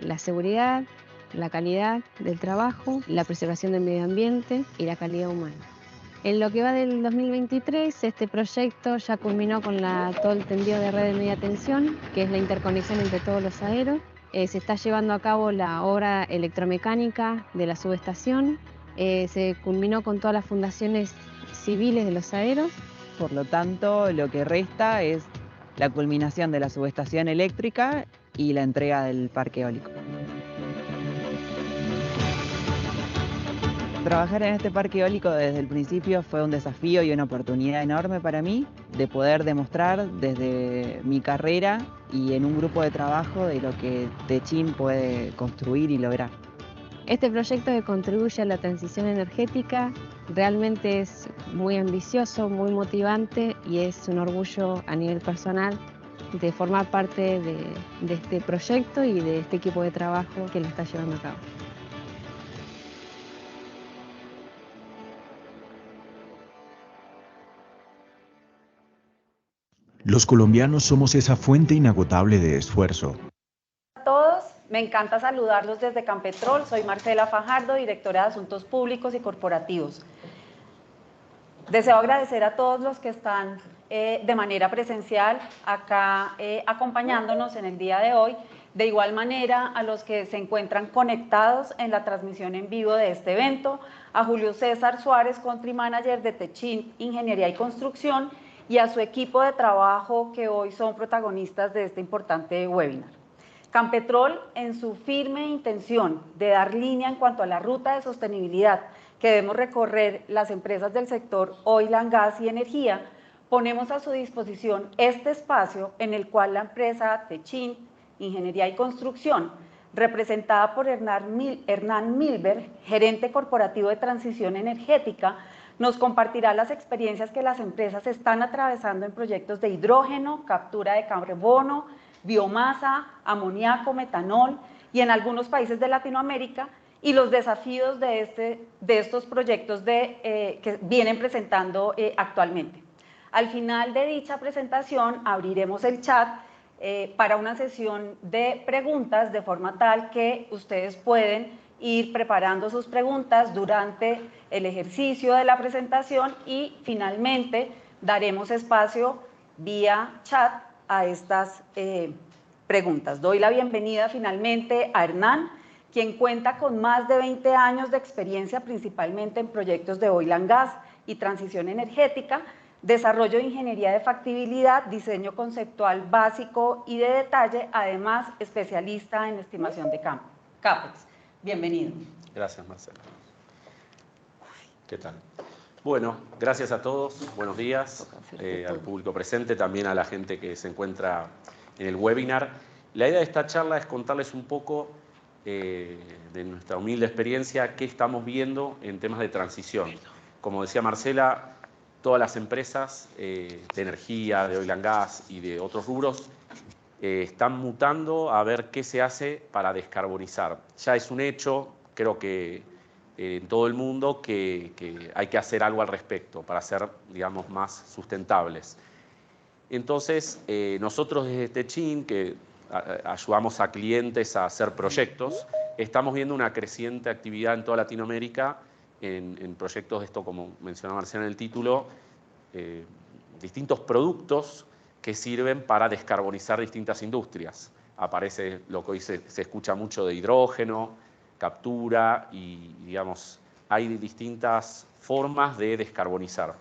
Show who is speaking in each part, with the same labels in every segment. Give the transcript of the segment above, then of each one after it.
Speaker 1: la seguridad, la calidad del trabajo, la preservación del medio ambiente y la calidad humana. En lo que va del 2023, este proyecto ya culminó con todo el tendido de red de media tensión, que es la interconexión entre todos los aeros. Se está llevando a cabo la obra electromecánica de la subestación. Se culminó con todas las fundaciones civiles de los aeros.
Speaker 2: Por lo tanto, lo que resta es la culminación de la subestación eléctrica y la entrega del parque eólico. Trabajar en este parque eólico desde el principio fue un desafío y una oportunidad enorme para mí de poder demostrar desde mi carrera y en un grupo de trabajo de lo que Techin puede construir y lograr.
Speaker 1: Este proyecto que contribuye a la transición energética realmente es muy ambicioso, muy motivante y es un orgullo a nivel personal de formar parte de este proyecto y de este equipo de trabajo que lo está llevando a cabo.
Speaker 3: Los colombianos somos esa fuente inagotable de esfuerzo.
Speaker 4: A todos, me encanta saludarlos desde Campetrol. Soy Marcela Fajardo, directora de Asuntos Públicos y Corporativos. Deseo agradecer a todos los que están de manera presencial acá acompañándonos en el día de hoy. De igual manera, a los que se encuentran conectados en la transmisión en vivo de este evento, a Julio César Suárez, Country Manager de Techin Ingeniería y Construcción, y a su equipo de trabajo que hoy son protagonistas de este importante webinar. Campetrol, en su firme intención de dar línea en cuanto a la ruta de sostenibilidad que debemos recorrer las empresas del sector oil and gas y energía, ponemos a su disposición este espacio en el cual la empresa Techin Ingeniería y Construcción, representada por Hernán Milberg, gerente corporativo de transición energética, nos compartirá las experiencias que las empresas están atravesando en proyectos de hidrógeno, captura de carbono, biomasa, amoníaco, metanol y en algunos países de Latinoamérica, y los desafíos de estos proyectos que vienen presentando actualmente. Al final de dicha presentación abriremos el chat para una sesión de preguntas, de forma tal que ustedes pueden ir preparando sus preguntas durante el ejercicio de la presentación y finalmente daremos espacio vía chat a estas preguntas. Doy la bienvenida finalmente a Hernán, quien cuenta con más de 20 años de experiencia principalmente en proyectos de oil and gas y transición energética, desarrollo de ingeniería de factibilidad, diseño conceptual básico y de detalle, además especialista en estimación de CAPEX. Bienvenido.
Speaker 5: Gracias, Marcela. ¿Qué tal? Bueno, gracias a todos, buenos días, al público presente, también a la gente que se encuentra en el webinar. La idea de esta charla es contarles un poco de nuestra humilde experiencia, qué estamos viendo en temas de transición. Como decía Marcela, todas las empresas de energía, de oil and gas y de otros rubros están mutando a ver qué se hace para descarbonizar. Ya es un hecho, creo que en todo el mundo, que hay que hacer algo al respecto para ser, digamos, más sustentables. Entonces, nosotros desde Techin, que ayudamos a clientes a hacer proyectos, estamos viendo una creciente actividad en toda Latinoamérica en proyectos de esto, como mencionaba Marcela en el título, distintos productos que sirven para descarbonizar distintas industrias. Aparece lo que hoy se escucha mucho de hidrógeno, captura y, digamos, hay distintas formas de descarbonizar.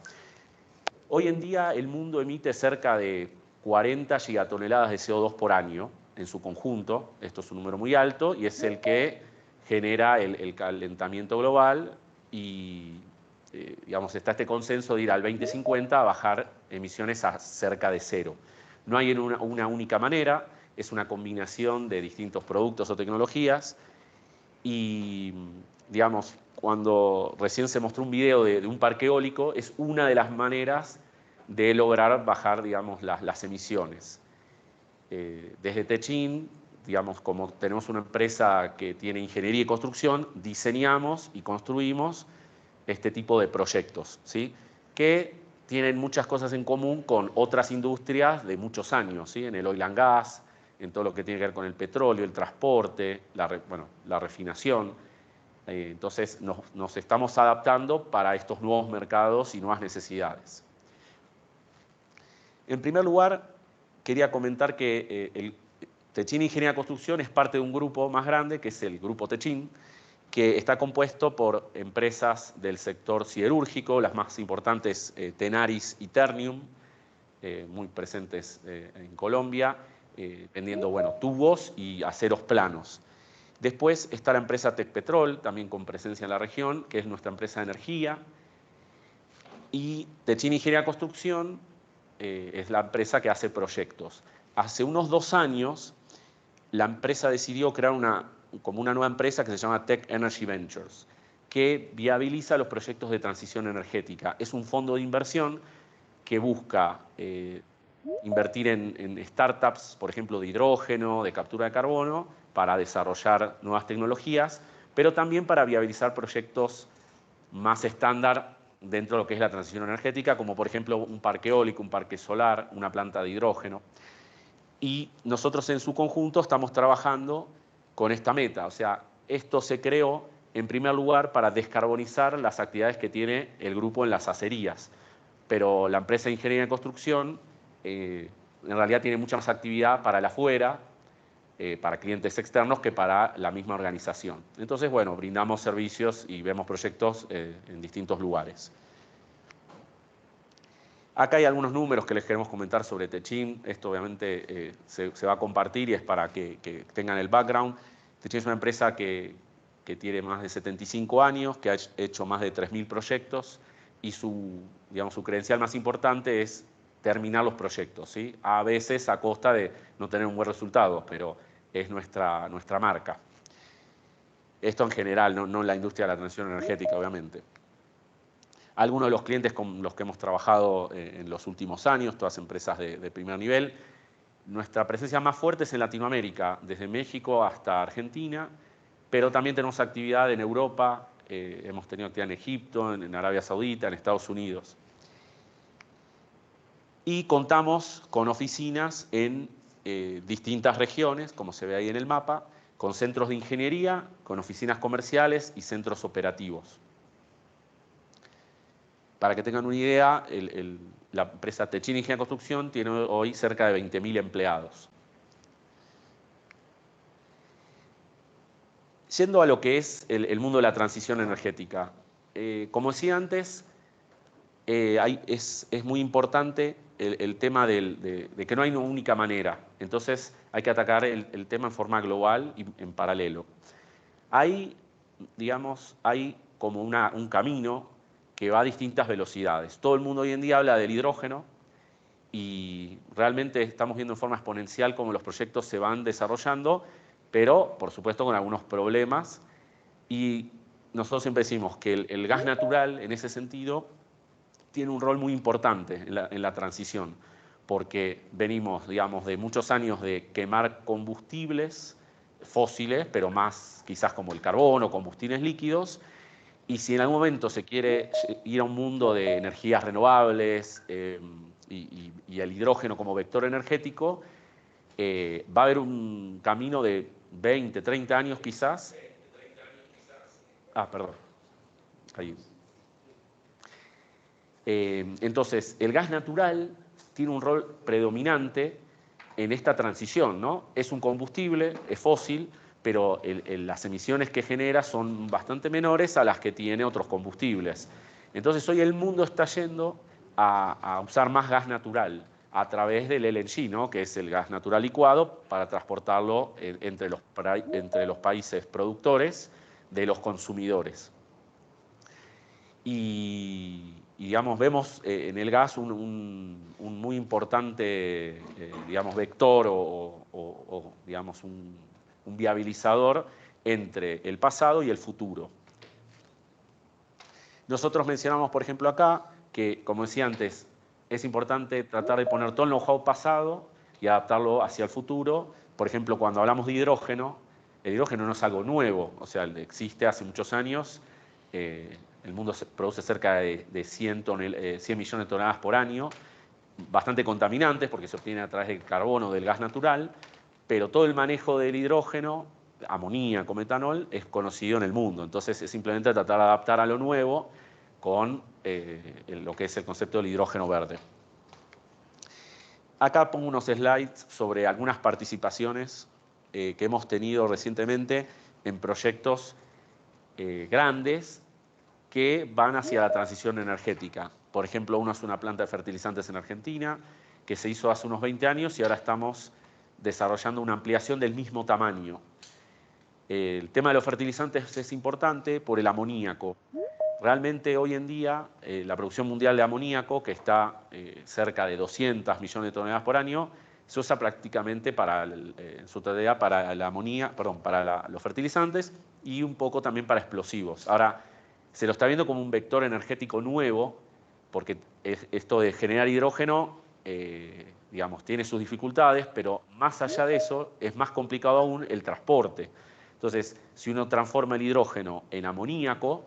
Speaker 5: Hoy en día el mundo emite cerca de 40 gigatoneladas de CO2 por año en su conjunto. Esto es un número muy alto y es el que genera el calentamiento global y digamos, está este consenso de ir al 2050 a bajar emisiones a cerca de cero. No hay una única manera, es una combinación de distintos productos o tecnologías y, digamos, cuando recién se mostró un video de un parque eólico, es una de las maneras de lograr bajar, digamos, las emisiones. Desde Techin, digamos, como tenemos una empresa que tiene ingeniería y construcción, diseñamos y construimos este tipo de proyectos, ¿sí? Que tienen muchas cosas en común con otras industrias de muchos años, ¿sí? En el oil and gas, en todo lo que tiene que ver con el petróleo, el transporte, la refinación. Entonces nos estamos adaptando para estos nuevos mercados y nuevas necesidades. En primer lugar, quería comentar que el Techin Ingeniería Construcción es parte de un grupo más grande, que es el Grupo Techin, que está compuesto por empresas del sector siderúrgico, las más importantes Tenaris y Ternium, muy presentes en Colombia, vendiendo tubos y aceros planos. Después está la empresa Tecpetrol, también con presencia en la región, que es nuestra empresa de energía. Y Techin Ingeniería Construcción es la empresa que hace proyectos. Hace unos 2 años, la empresa decidió crear como una nueva empresa que se llama Tech Energy Ventures, que viabiliza los proyectos de transición energética. Es un fondo de inversión que busca invertir en startups, por ejemplo, de hidrógeno, de captura de carbono, para desarrollar nuevas tecnologías, pero también para viabilizar proyectos más estándar dentro de lo que es la transición energética, como por ejemplo un parque eólico, un parque solar, una planta de hidrógeno. Y nosotros en su conjunto estamos trabajando con esta meta. O sea, esto se creó en primer lugar para descarbonizar las actividades que tiene el grupo en las acerías. Pero la empresa de ingeniería de construcción en realidad tiene mucha más actividad para el afuera, para clientes externos, que para la misma organización. Entonces, brindamos servicios y vemos proyectos en distintos lugares. Acá hay algunos números que les queremos comentar sobre Techin. Esto obviamente se va a compartir y es para que tengan el background. Techin es una empresa que tiene más de 75 años, que ha hecho más de 3.000 proyectos y su credencial más importante es terminar los proyectos, ¿sí? A veces a costa de no tener un buen resultado, pero es nuestra marca. Esto en general, no en la industria de la transición energética, obviamente. Algunos de los clientes con los que hemos trabajado en los últimos años, todas empresas de primer nivel. Nuestra presencia más fuerte es en Latinoamérica, desde México hasta Argentina, pero también tenemos actividad en Europa, hemos tenido actividad en Egipto, en Arabia Saudita, en Estados Unidos. Y contamos con oficinas en distintas regiones, como se ve ahí en el mapa, con centros de ingeniería, con oficinas comerciales y centros operativos. Para que tengan una idea, la empresa Techin Ingeniería Construcción tiene hoy cerca de 20.000 empleados. Yendo a lo que es el mundo de la transición energética, como decía antes, es muy importante el tema de que no hay una única manera. Entonces hay que atacar el tema en forma global y en paralelo. Hay como un camino que va a distintas velocidades. Todo el mundo hoy en día habla del hidrógeno y realmente estamos viendo en forma exponencial cómo los proyectos se van desarrollando, pero por supuesto con algunos problemas. Y nosotros siempre decimos que el gas natural, en ese sentido, tiene un rol muy importante en la transición, porque venimos, de muchos años de quemar combustibles fósiles, pero más quizás como el carbón o combustibles líquidos, y si en algún momento se quiere ir a un mundo de energías renovables y el hidrógeno como vector energético, va a haber un camino de 20, 30 años quizás. Perdón. Ahí. Entonces, el gas natural tiene un rol predominante en esta transición, ¿no? Es un combustible, es fósil, pero las emisiones que genera son bastante menores a las que tiene otros combustibles. Entonces, hoy el mundo está yendo a usar más gas natural a través del LNG, ¿no? Que es el gas natural licuado, para transportarlo entre los países productores de los consumidores. Y vemos en el gas un muy importante vector o un viabilizador entre el pasado y el futuro. Nosotros mencionamos, por ejemplo, acá que, como decía antes, es importante tratar de poner todo el know-how pasado y adaptarlo hacia el futuro. Por ejemplo, cuando hablamos de hidrógeno, el hidrógeno no es algo nuevo, o sea, existe hace muchos años. El mundo produce cerca de 100 millones de toneladas por año, bastante contaminantes porque se obtiene a través del carbono, del gas natural, pero todo el manejo del hidrógeno, amoníaco, metanol, es conocido en el mundo. Entonces es simplemente tratar de adaptar a lo nuevo con lo que es el concepto del hidrógeno verde. Acá pongo unos slides sobre algunas participaciones que hemos tenido recientemente en proyectos grandes que van hacia la transición energética. Por ejemplo, uno es una planta de fertilizantes en Argentina que se hizo hace unos 20 años y ahora estamos desarrollando una ampliación del mismo tamaño. El tema de los fertilizantes es importante por el amoníaco. Realmente hoy en día la producción mundial de amoníaco, que está cerca de 200 millones de toneladas por año, se usa prácticamente en su totalidad para los fertilizantes y un poco también para explosivos. Ahora, se lo está viendo como un vector energético nuevo, porque esto de generar hidrógeno, digamos, tiene sus dificultades, pero más allá de eso, es más complicado aún el transporte. Entonces, si uno transforma el hidrógeno en amoníaco,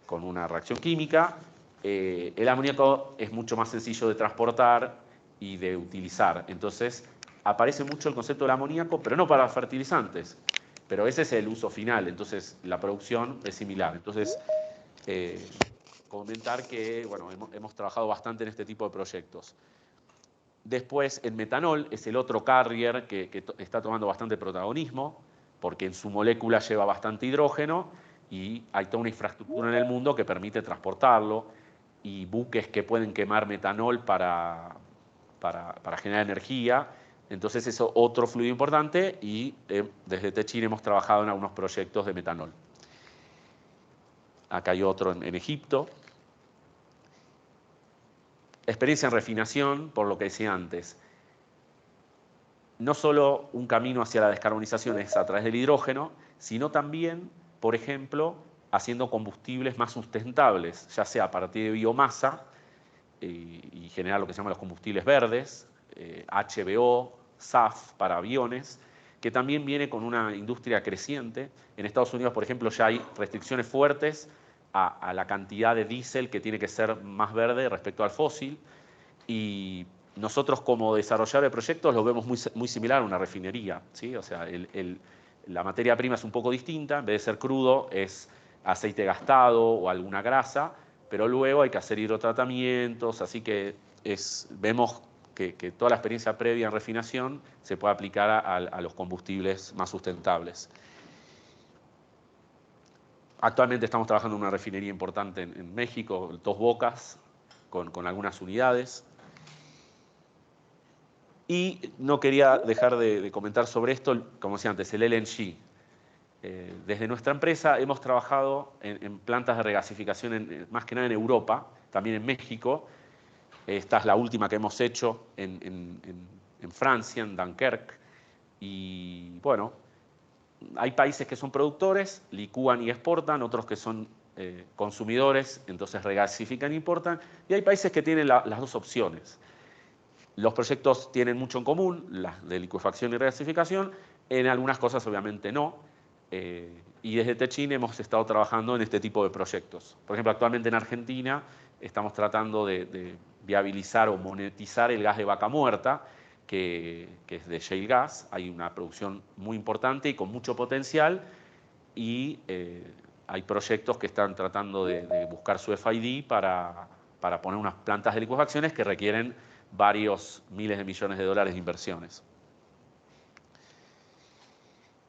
Speaker 5: con una reacción química, el amoníaco es mucho más sencillo de transportar y de utilizar. Entonces, aparece mucho el concepto del amoníaco, pero no para fertilizantes. Pero ese es el uso final, entonces la producción es similar. Entonces, comentar que bueno, hemos trabajado bastante en este tipo de proyectos. Después, el metanol es el otro carrier que está tomando bastante protagonismo, porque en su molécula lleva bastante hidrógeno y hay toda una infraestructura en el mundo que permite transportarlo y buques que pueden quemar metanol para generar energía. Entonces, eso es otro fluido importante y desde Techin hemos trabajado en algunos proyectos de metanol. Acá hay otro en Egipto. Experiencia en refinación, por lo que decía antes. No solo un camino hacia la descarbonización es a través del hidrógeno, sino también, por ejemplo, haciendo combustibles más sustentables, ya sea a partir de biomasa y generar lo que se llaman los combustibles verdes, HBO, SAF para aviones, que también viene con una industria creciente. En Estados Unidos, por ejemplo, ya hay restricciones fuertes a la cantidad de diésel que tiene que ser más verde respecto al fósil. Y nosotros como desarrolladores de proyectos lo vemos muy similar a una refinería, ¿sí? O sea, la materia prima es un poco distinta, en vez de ser crudo es aceite gastado o alguna grasa, pero luego hay que hacer hidrotratamientos, así que vemos que toda la experiencia previa en refinación se puede aplicar a los combustibles más sustentables. Actualmente estamos trabajando en una refinería importante en México, Dos Bocas, con algunas unidades. Y no quería dejar de comentar sobre esto, como decía antes, el LNG. Desde nuestra empresa hemos trabajado en plantas de regasificación, más que nada en Europa, también en México. Esta es la última que hemos hecho en Francia, en Dunkerque. Y bueno, hay países que son productores, licúan y exportan, otros que son consumidores, entonces regasifican e importan. Y hay países que tienen las dos opciones. Los proyectos tienen mucho en común, las de licuefacción y regasificación, en algunas cosas obviamente no. Y desde Techin hemos estado trabajando en este tipo de proyectos. Por ejemplo, actualmente en Argentina estamos tratando de viabilizar o monetizar el gas de vaca muerta, que es de shale gas. Hay una producción muy importante y con mucho potencial y hay proyectos que están tratando de buscar su FID para poner unas plantas de licuefacciones que requieren varios miles de millones de dólares de inversiones.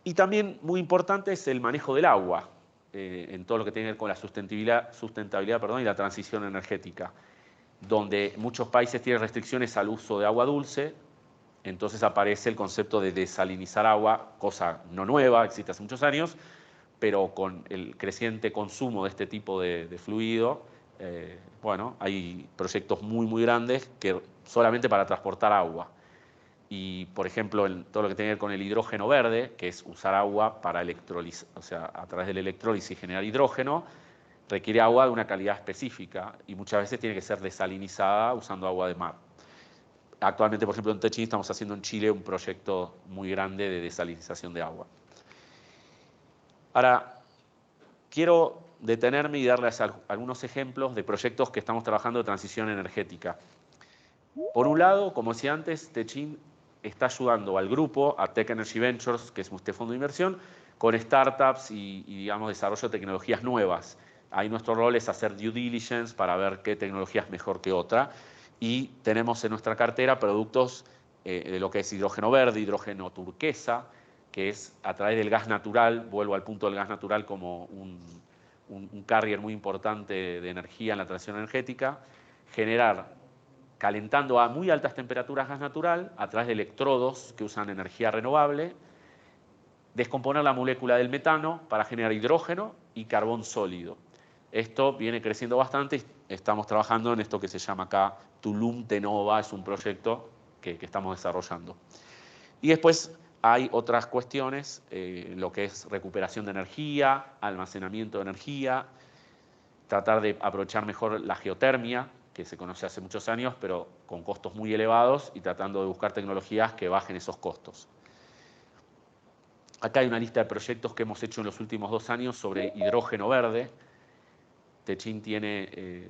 Speaker 5: Y también muy importante es el manejo del agua, en todo lo que tiene que ver con la sustentabilidad y la transición energética, donde muchos países tienen restricciones al uso de agua dulce, entonces aparece el concepto de desalinizar agua, cosa no nueva, existe hace muchos años, pero con el creciente consumo de este tipo de fluido, bueno, hay proyectos muy grandes que solamente para transportar agua. Y, por ejemplo, en todo lo que tiene que ver con el hidrógeno verde, que es usar agua para electrolizar, o sea, a través del electrólisis generar hidrógeno, requiere agua de una calidad específica y muchas veces tiene que ser desalinizada usando agua de mar. Actualmente, por ejemplo, en Techin estamos haciendo en Chile un proyecto muy grande de desalinización de agua. Ahora, quiero detenerme y darles algunos ejemplos de proyectos que estamos trabajando de transición energética. Por un lado, como decía antes, Techin está ayudando al grupo, a Tech Energy Ventures, que es este fondo de inversión, con startups y digamos, desarrollo de tecnologías nuevas. Ahí nuestro rol es hacer due diligence para ver qué tecnología es mejor que otra. Y tenemos en nuestra cartera productos de lo que es hidrógeno verde, hidrógeno turquesa, que es a través del gas natural, vuelvo al punto del gas natural como un carrier muy importante de energía en la transición energética, generar, calentando a muy altas temperaturas gas natural, a través de electrodos que usan energía renovable, descomponer la molécula del metano para generar hidrógeno y carbón sólido. Esto viene creciendo bastante y estamos trabajando en esto que se llama acá Tulum Tenova, es un proyecto que estamos desarrollando. Y después hay otras cuestiones, lo que es recuperación de energía, almacenamiento de energía, tratar de aprovechar mejor la geotermia, que se conoce hace muchos años, pero con costos muy elevados y tratando de buscar tecnologías que bajen esos costos. Acá hay una lista de proyectos que hemos hecho en los últimos 2 años sobre hidrógeno verde. Techin tiene,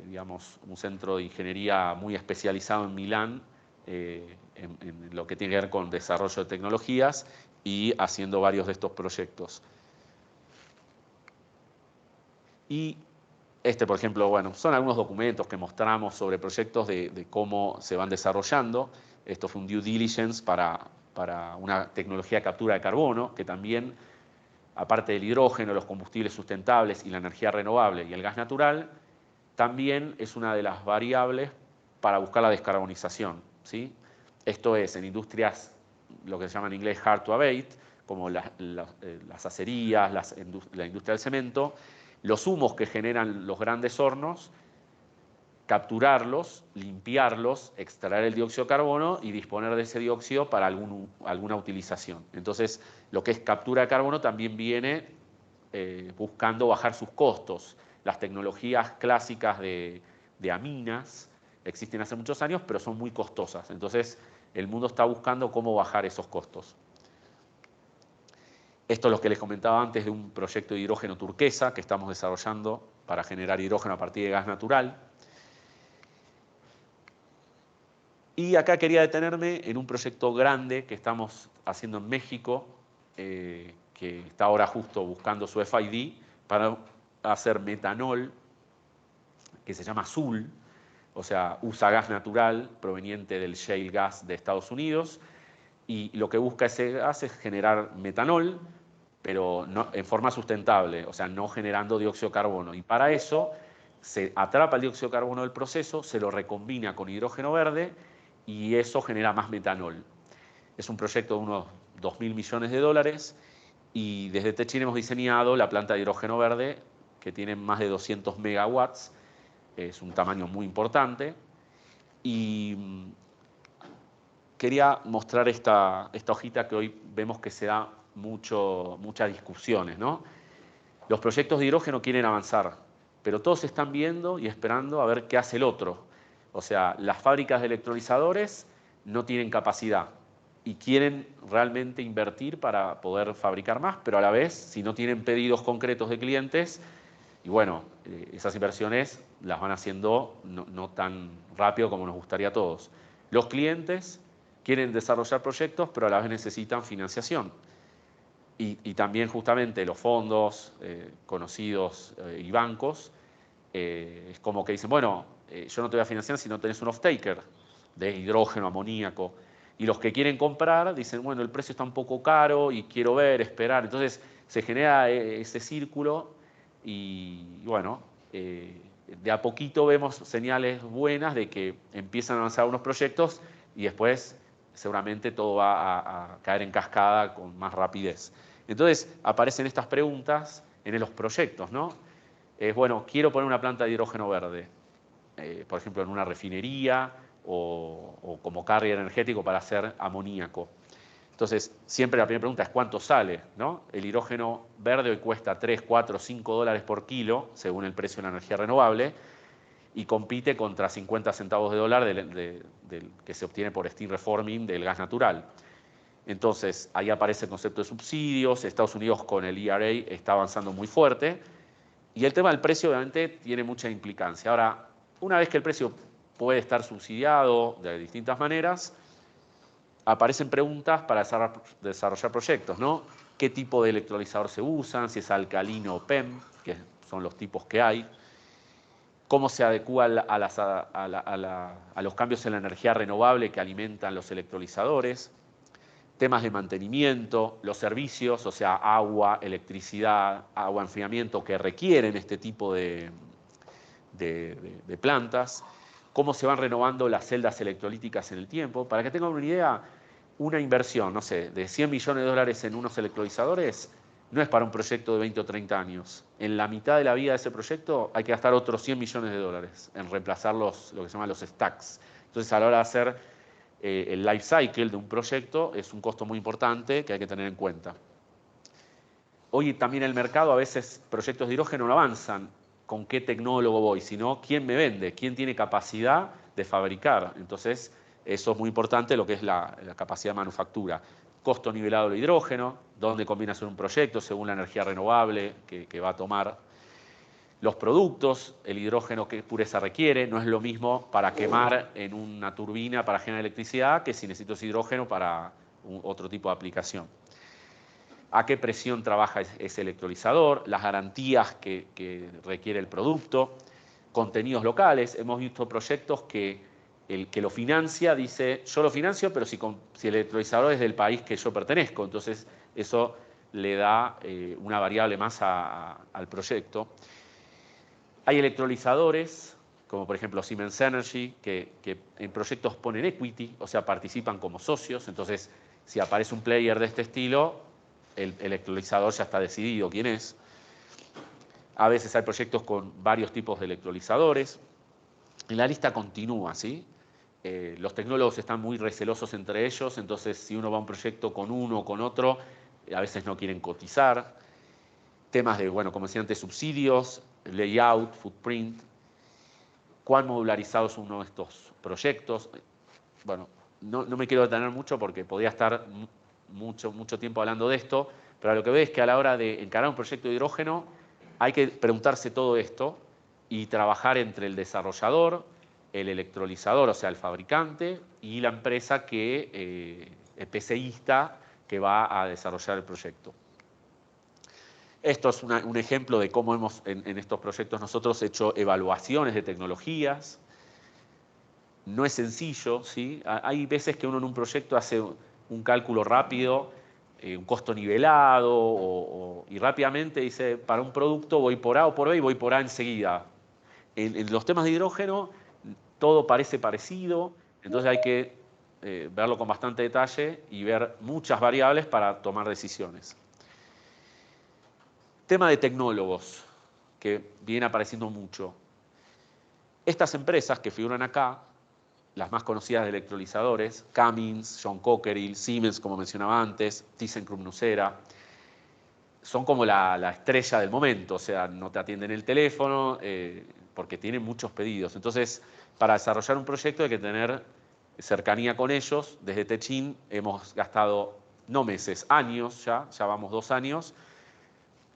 Speaker 5: digamos, un centro de ingeniería muy especializado en Milán, en lo que tiene que ver con desarrollo de tecnologías y haciendo varios de estos proyectos. Y por ejemplo, bueno, son algunos documentos que mostramos sobre proyectos de cómo se van desarrollando. Esto fue un due diligence para una tecnología de captura de carbono, que también, aparte del hidrógeno, los combustibles sustentables y la energía renovable y el gas natural, también es una de las variables para buscar la descarbonización, ¿sí? Esto es, en industrias, lo que se llama en inglés hard to abate, como las acerías, la industria del cemento, los humos que generan los grandes hornos, capturarlos, limpiarlos, extraer el dióxido de carbono y disponer de ese dióxido para alguna utilización. Entonces, lo que es captura de carbono también viene buscando bajar sus costos. Las tecnologías clásicas de aminas existen hace muchos años, pero son muy costosas. Entonces, el mundo está buscando cómo bajar esos costos. Esto es lo que les comentaba antes de un proyecto de hidrógeno turquesa que estamos desarrollando para generar hidrógeno a partir de gas natural. Y acá quería detenerme en un proyecto grande que estamos haciendo en México, que está ahora justo buscando su FID, para hacer metanol, que se llama Azul, o sea, usa gas natural proveniente del shale gas de Estados Unidos, y lo que busca ese gas es generar metanol, pero no, en forma sustentable, o sea, no generando dióxido de carbono. Y para eso se atrapa el dióxido de carbono del proceso, se lo recombina con hidrógeno verde y eso genera más metanol. Es un proyecto de unos 2.000 millones de dólares y desde Techin hemos diseñado la planta de hidrógeno verde que tiene más de 200 megawatts, es un tamaño muy importante. Y quería mostrar esta hojita que hoy vemos que se da muchas discusiones, ¿no? Los proyectos de hidrógeno quieren avanzar, pero todos están viendo y esperando a ver qué hace el otro. O sea, las fábricas de electrolizadores no tienen capacidad y quieren realmente invertir para poder fabricar más, pero a la vez, si no tienen pedidos concretos de clientes, y bueno, esas inversiones las van haciendo no tan rápido como nos gustaría a todos. Los clientes quieren desarrollar proyectos, pero a la vez necesitan financiación. Y también justamente los fondos conocidos y bancos, es como que dicen, bueno, yo no te voy a financiar si no tenés un off-taker de hidrógeno, amoníaco. Y los que quieren comprar dicen, bueno, el precio está un poco caro y quiero ver, esperar. Entonces se genera ese círculo y bueno, de a poquito vemos señales buenas de que empiezan a avanzar unos proyectos y después seguramente todo va a caer en cascada con más rapidez. Entonces aparecen estas preguntas en los proyectos, ¿no? Bueno, quiero poner una planta de hidrógeno verde, por ejemplo, en una refinería o como carrier energético para hacer amoníaco. Entonces, siempre la primera pregunta es ¿cuánto sale? ¿No? El hidrógeno verde hoy cuesta 3, 4, 5 dólares por kilo, según el precio de la energía renovable, y compite contra 50 centavos de dólar que se obtiene por steam reforming del gas natural. Entonces, ahí aparece el concepto de subsidios, Estados Unidos con el IRA está avanzando muy fuerte, y el tema del precio obviamente tiene mucha implicancia. Ahora, una vez que el precio puede estar subsidiado de distintas maneras, aparecen preguntas para desarrollar proyectos, ¿no? ¿Qué tipo de electrolizador se usan? Si es alcalino o PEM, que son los tipos que hay. ¿Cómo se adecúa a los cambios en la energía renovable que alimentan los electrolizadores? Temas de mantenimiento, los servicios, o sea, agua, electricidad, agua, enfriamiento, que requieren este tipo de plantas. Cómo se van renovando las celdas electrolíticas en el tiempo. Para que tengan una idea, una inversión, no sé, de 100 millones de dólares en unos electrolizadores no es para un proyecto de 20 o 30 años. En la mitad de la vida de ese proyecto hay que gastar otros 100 millones de dólares en reemplazar lo que se llaman los stacks. Entonces, a la hora de hacer el life cycle de un proyecto, es un costo muy importante que hay que tener en cuenta. Hoy también en el mercado a veces proyectos de hidrógeno no avanzan con qué tecnólogo voy, sino quién me vende, quién tiene capacidad de fabricar. Entonces, eso es muy importante, lo que es la capacidad de manufactura. Costo nivelado del hidrógeno, dónde conviene hacer un proyecto según la energía renovable que va a tomar. Los productos, el hidrógeno, qué pureza requiere, no es lo mismo para quemar en una turbina para generar electricidad que si necesito ese hidrógeno para otro tipo de aplicación. A qué presión trabaja ese electrolizador, las garantías que requiere el producto, contenidos locales. Hemos visto proyectos que el que lo financia dice, yo lo financio, pero si el electrolizador es del país que yo pertenezco. Entonces, eso le da una variable más al proyecto. Hay electrolizadores, como por ejemplo Siemens Energy, que en proyectos ponen equity, o sea, participan como socios. Entonces, si aparece un player de este estilo, el electrolizador ya está decidido quién es. A veces hay proyectos con varios tipos de electrolizadores. Y la lista continúa, ¿sí? Los tecnólogos están muy recelosos entre ellos, entonces si uno va a un proyecto con uno o con otro, a veces no quieren cotizar. Temas de, bueno, como decía antes, subsidios, layout, footprint. ¿Cuán modularizado es uno de estos proyectos? Bueno, no me quiero detener mucho porque podría estar mucho tiempo hablando de esto, pero a lo que veo es que a la hora de encarar un proyecto de hidrógeno hay que preguntarse todo esto y trabajar entre el desarrollador, el electrolizador, o sea, el fabricante, y la empresa el PCista que va a desarrollar el proyecto. Esto es un ejemplo de cómo hemos en estos proyectos nosotros hecho evaluaciones de tecnologías. No es sencillo, ¿sí? Hay veces que uno en un proyecto hace un cálculo rápido, un costo nivelado, y rápidamente dice, para un producto voy por A o por B y voy por A enseguida. En los temas de hidrógeno todo parece parecido, entonces hay que verlo con bastante detalle y ver muchas variables para tomar decisiones. Tema de tecnólogos, que viene apareciendo mucho. Estas empresas que figuran acá, las más conocidas de electrolizadores, Cummins, John Cockerill, Siemens, como mencionaba antes, ThyssenKrupp Nucera, son como la estrella del momento, o sea, no te atienden el teléfono porque tienen muchos pedidos. Entonces, para desarrollar un proyecto hay que tener cercanía con ellos. Desde Techin hemos gastado, no meses, años ya vamos 2 años,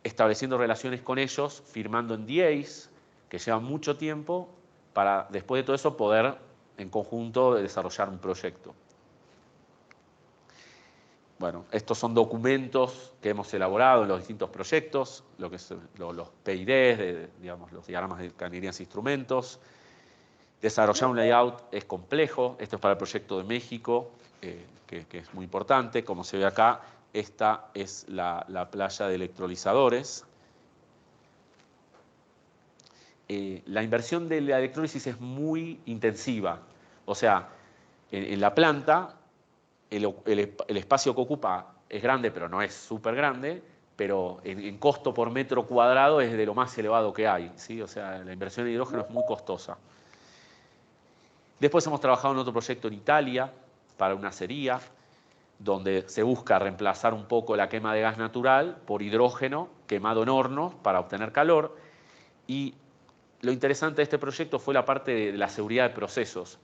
Speaker 5: estableciendo relaciones con ellos, firmando NDAs, que llevan mucho tiempo, para después de todo eso poder en conjunto desarrollar un proyecto. Bueno, estos son documentos que hemos elaborado en los distintos proyectos, lo que son los PIDs, digamos, los diagramas de ingenierías e instrumentos. Desarrollar un layout es complejo. Esto es para el proyecto de México, que es muy importante. Como se ve acá, esta es la playa de electrolizadores. La inversión de la electrólisis es muy intensiva. O sea, en la planta, el espacio que ocupa es grande, pero no es súper grande, pero en costo por metro cuadrado es de lo más elevado que hay, ¿sí? O sea, la inversión en hidrógeno es muy costosa. Después hemos trabajado en otro proyecto en Italia, para una acería, donde se busca reemplazar un poco la quema de gas natural por hidrógeno quemado en hornos para obtener calor. Y lo interesante de este proyecto fue la parte de la seguridad de procesos.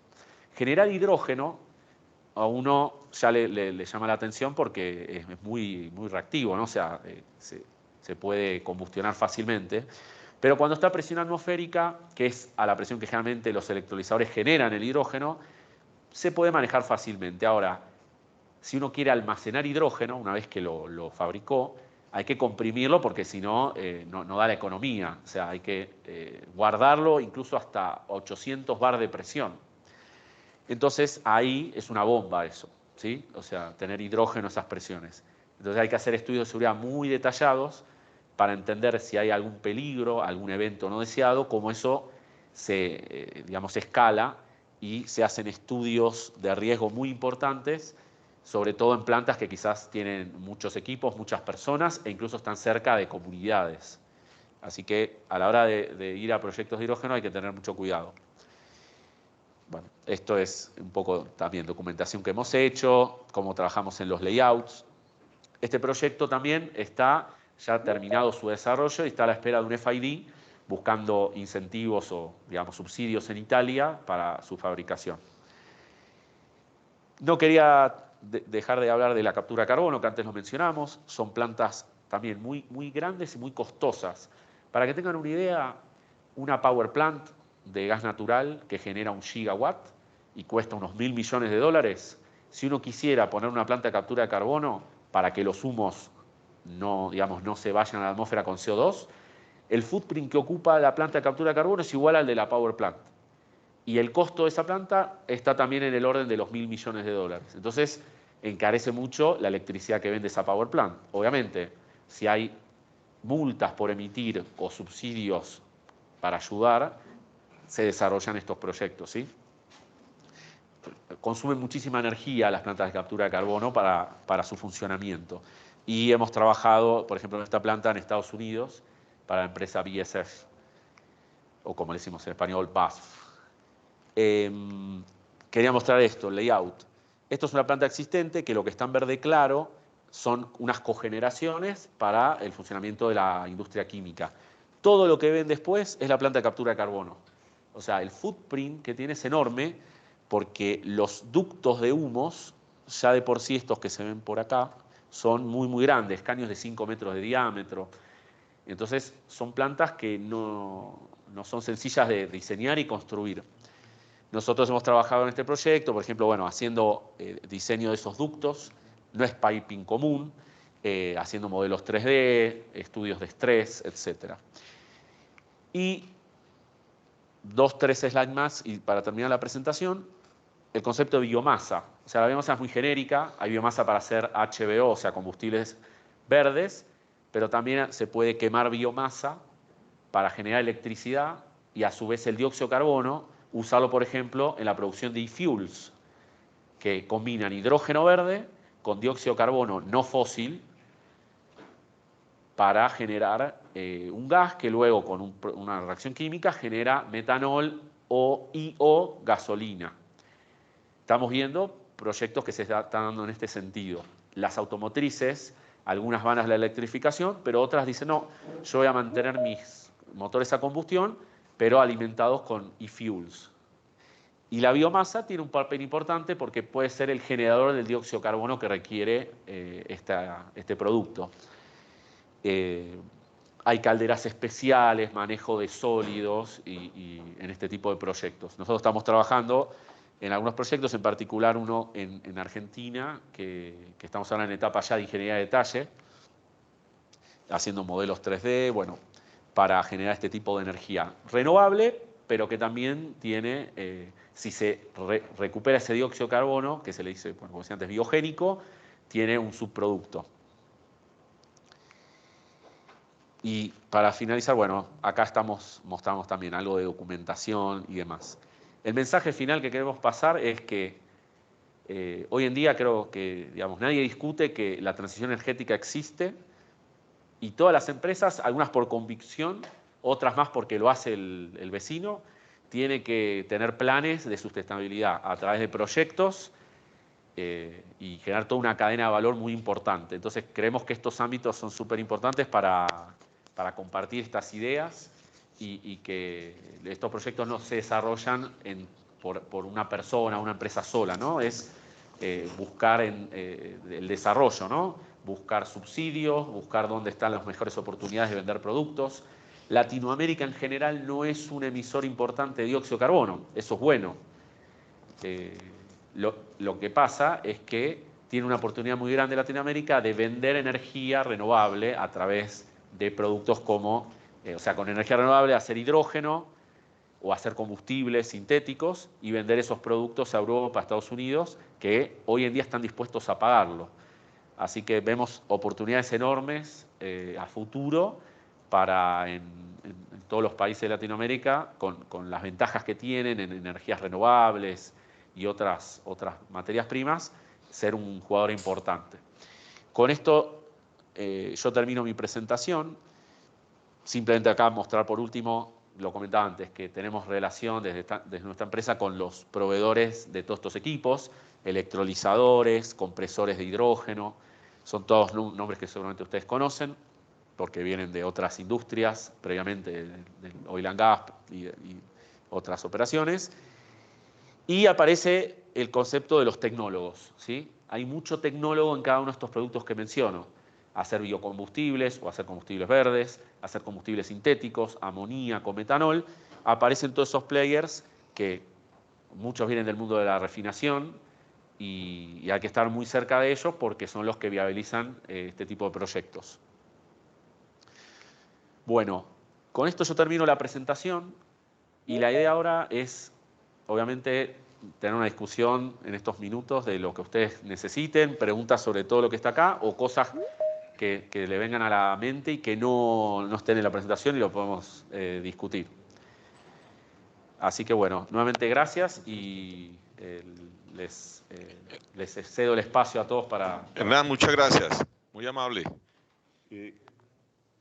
Speaker 5: Generar hidrógeno a uno ya le llama la atención porque es muy reactivo, ¿no? O sea, se puede combustionar fácilmente. Pero cuando está a presión atmosférica, que es a la presión que generalmente los electrolizadores generan el hidrógeno, se puede manejar fácilmente. Ahora, si uno quiere almacenar hidrógeno, una vez que lo fabricó, hay que comprimirlo porque si no, no da la economía. O sea, hay que guardarlo incluso hasta 800 bar de presión. Entonces, ahí es una bomba eso, ¿sí? O sea, tener hidrógeno a esas presiones. Entonces hay que hacer estudios de seguridad muy detallados para entender si hay algún peligro, algún evento no deseado, cómo eso se, digamos, escala y se hacen estudios de riesgo muy importantes, sobre todo en plantas que quizás tienen muchos equipos, muchas personas e incluso están cerca de comunidades. Así que a la hora de ir a proyectos de hidrógeno hay que tener mucho cuidado. Bueno, esto es un poco también documentación que hemos hecho, cómo trabajamos en los layouts. Este proyecto también está ya terminado su desarrollo y está a la espera de un FID buscando incentivos o, digamos, subsidios en Italia para su fabricación. No quería dejar de hablar de la captura de carbono, que antes lo mencionamos. Son plantas también muy grandes y muy costosas. Para que tengan una idea, una power plant de gas natural que genera 1 gigawatt y cuesta unos 1.000 millones de dólares. Si uno quisiera poner una planta de captura de carbono para que los humos no se vayan a la atmósfera con CO2, el footprint que ocupa la planta de captura de carbono es igual al de la power plant. Y el costo de esa planta está también en el orden de los 1.000 millones de dólares. Entonces, encarece mucho la electricidad que vende esa power plant. Obviamente, si hay multas por emitir o subsidios para ayudar, se desarrollan estos proyectos, ¿sí? Consumen muchísima energía las plantas de captura de carbono para su funcionamiento. Y hemos trabajado, por ejemplo, en esta planta en Estados Unidos para la empresa BASF, o como le decimos en español, BASF. Quería mostrar esto, el layout. Esto es una planta existente que lo que está en verde claro son unas cogeneraciones para el funcionamiento de la industria química. Todo lo que ven después es la planta de captura de carbono. O sea, el footprint que tiene es enorme porque los ductos de humos, ya de por sí estos que se ven por acá, son muy grandes, caños de 5 metros de diámetro. Entonces, son plantas que no son sencillas de diseñar y construir. Nosotros hemos trabajado en este proyecto, por ejemplo, bueno, haciendo diseño de esos ductos, no es piping común, haciendo modelos 3D, estudios de estrés, etc. Y 3 slides más, y para terminar la presentación, el concepto de biomasa. O sea, la biomasa es muy genérica, hay biomasa para hacer HBO, o sea, combustibles verdes, pero también se puede quemar biomasa para generar electricidad y a su vez el dióxido de carbono, usarlo, por ejemplo, en la producción de e-fuels, que combinan hidrógeno verde con dióxido de carbono no fósil para generar un gas que luego con una reacción química genera metanol o gasolina. Estamos viendo proyectos que se están dando en este sentido. Las automotrices, algunas van a la electrificación, pero otras dicen, no, yo voy a mantener mis motores a combustión, pero alimentados con e-fuels. Y la biomasa tiene un papel importante porque puede ser el generador del dióxido de carbono que requiere este producto. Hay calderas especiales, manejo de sólidos y en este tipo de proyectos. Nosotros estamos trabajando en algunos proyectos, en particular uno en Argentina, que estamos ahora en etapa ya de ingeniería de detalle, haciendo modelos 3D, bueno, para generar este tipo de energía renovable, pero que también tiene, si se recupera ese dióxido de carbono, que se le dice, bueno, como decía antes, biogénico, tiene un subproducto. Y para finalizar, bueno, acá mostramos también algo de documentación y demás. El mensaje final que queremos pasar es que hoy en día creo que, digamos, nadie discute que la transición energética existe y todas las empresas, algunas por convicción, otras más porque lo hace el vecino, tiene que tener planes de sustentabilidad a través de proyectos y generar toda una cadena de valor muy importante. Entonces creemos que estos ámbitos son súper importantes para compartir estas ideas y que estos proyectos no se desarrollan por una persona, una empresa sola, ¿no? Es buscar el desarrollo, ¿no? Buscar subsidios, buscar dónde están las mejores oportunidades de vender productos. Latinoamérica en general no es un emisor importante de dióxido de carbono, eso es bueno. Lo que pasa es que tiene una oportunidad muy grande en Latinoamérica de vender energía renovable a través de productos como, o sea, con energía renovable hacer hidrógeno o hacer combustibles sintéticos y vender esos productos a Europa, a Estados Unidos, que hoy en día están dispuestos a pagarlo. Así que vemos oportunidades enormes a futuro para en todos los países de Latinoamérica, con las ventajas que tienen en energías renovables y otras materias primas, ser un jugador importante. Con esto yo termino mi presentación. Simplemente acá mostrar por último, lo comentaba antes, que tenemos relación desde nuestra empresa con los proveedores de todos estos equipos, electrolizadores, compresores de hidrógeno, son todos nombres que seguramente ustedes conocen, porque vienen de otras industrias, previamente del oil and gas y otras operaciones. Y aparece el concepto de los tecnólogos, ¿sí? Hay mucho tecnólogo en cada uno de estos productos que menciono. Hacer biocombustibles o hacer combustibles verdes, hacer combustibles sintéticos, amoníaco, metanol. Aparecen todos esos players que muchos vienen del mundo de la refinación y hay que estar muy cerca de ellos porque son los que viabilizan este tipo de proyectos. Bueno, con esto yo termino la presentación y la idea ahora es, obviamente, tener una discusión en estos minutos de lo que ustedes necesiten, preguntas sobre todo lo que está acá o cosas que le vengan a la mente y que no estén en la presentación y lo podemos discutir. Así que bueno, nuevamente gracias y les cedo el espacio a todos para...
Speaker 6: Hernán, muchas gracias, muy amable.